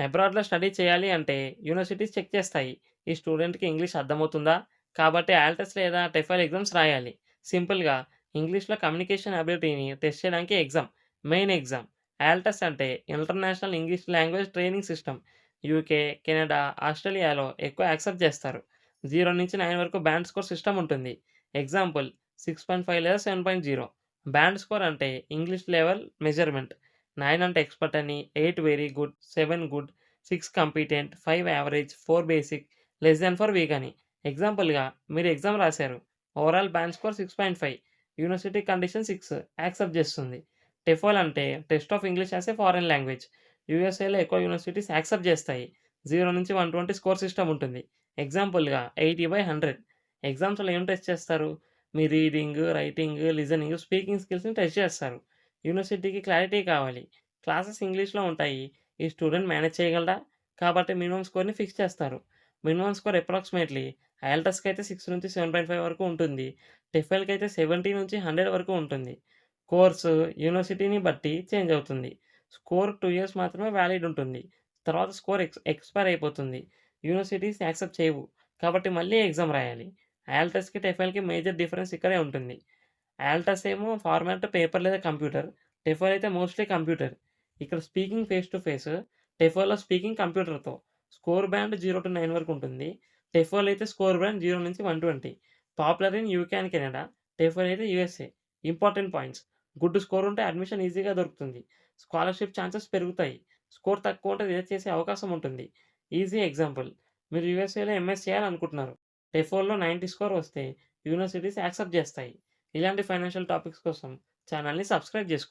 అబ్రాడ్‌లో study చేయాలి అంటే universities check చేస్తాయి. ఈ స్టూడెంట్‌కి ఇంగ్లీష్ అర్థమవుతుందా? కాబట్టి ఐఎల్టీఎస్ లేదా టెఫల్ ఎగ్జామ్స్ రాయాలి. సింపుల్‌గా ఇంగ్లీష్‌లో కమ్యూనికేషన్ అబిలిటీని టెస్ట్ చేయడానికి మెయిన్ ఎగ్జామ్. ఐఎల్టీఎస్ అంటే international English language training system. UK, Canada, ఆస్ట్రేలియాలో ఎక్కువ యాక్సెప్ట్ చేస్తారు. 0-9 వరకు బ్యాండ్ స్కోర్ సిస్టమ్ ఉంటుంది. ఎగ్జాంపుల్ 6.5 లేదా 7.0. బ్యాండ్ స్కోర్ అంటే ఇంగ్లీష్ లెవెల్ మెజర్‌మెంట్. 9 అంటే ఎక్స్‌పర్ట్ అని, 8 very good, 7 good, 6 competent, 5 average, 4 basic, less than for week అని. ఎగ్జాంపుల్‌గా మీరు ఎగ్జామ్ రాసారు. Overall band score 6.5. University condition 6 accept చేస్తుంది. టెఫల్ అంటే test of English as a foreign language. యూఎస్ఏలో ఎక్కువ యూనివర్సిటీస్ యాక్సెప్ట్ చేస్తాయి. 0-120 స్కోర్ సిస్టమ్ ఉంటుంది. ఎగ్జాంపుల్‌గా 80/100. ఎగ్జామ్స్‌లో ఏం టెస్ట్ చేస్తారు? మీ రీడింగ్, రైటింగ్, లిజనింగ్, స్పీకింగ్ స్కిల్స్‌ని టెస్ట్ చేస్తారు. యూనివర్సిటీకి క్లారిటీ కావాలి. క్లాసెస్ ఇంగ్లీష్‌లో ఉంటాయి. ఈ స్టూడెంట్ మేనేజ్ చేయగలడా? కాబట్టి మినిమమ్ స్కోర్‌ని ఫిక్స్ చేస్తారు. మినిమమ్ స్కోర్ అప్రాక్సిమేట్‌లీ ఐఎల్టీఎస్‌కైతే 6-7.5 వరకు ఉంటుంది. టెఫెల్‌కైతే 70-100 వరకు ఉంటుంది. కోర్సు యూనివర్సిటీని బట్టి చేంజ్ అవుతుంది. స్కోర్ 2 ఇయర్స్ మాత్రమే వాలిడ్ ఉంటుంది. తర్వాత స్కోర్ ఎక్స్‌పైర్ అయిపోతుంది. యూనివర్సిటీస్ యాక్సెప్ట్ చేయవు. కాబట్టి మళ్ళీ ఎగ్జామ్ రాయాలి. ఐఎల్టీఎస్‌కి, టెఫెల్‌కి మేజర్ డిఫరెన్స్ ఇక్కడే ఉంటుంది. ఐఎల్టీఎస్ ఏమో ఫార్మాట్ పేపర్ లేదా కంప్యూటర్. టెఫల్ అయితే మోస్ట్‌లీ కంప్యూటర్. ఇక్కడ స్పీకింగ్ ఫేస్ టు ఫేస్. టెఫల్‌లో స్పీకింగ్ కంప్యూటర్‌తో. స్కోర్ బ్యాండ్ 0-9 వరకు ఉంటుంది. టెఫల్ అయితే score band 0-120. Popular in UK and Canada. TOEFL అయితే USA. Important points. Good score ఉంటే అడ్మిషన్ ఈజీగా దొరుకుతుంది. స్కాలర్‌షిప్ ఛాన్సెస్ పెరుగుతాయి. స్కోర్ తక్కువ ఉంటే రిజెక్ట్ చేసే అవకాశం ఉంటుంది. Easy example. మీరు యూఎస్ఏలో ఎంఎస్ చేయాలనుకుంటున్నారు. టెఫల్‌లో 90 స్కోర్ వస్తే యూనివర్సిటీస్ యాక్సెప్ట్ చేస్తాయి. ఇలాంటి ఫైనాన్షియల్ టాపిక్స్ కోసం ఛానల్‌ని సబ్స్క్రైబ్ చేసుకోండి.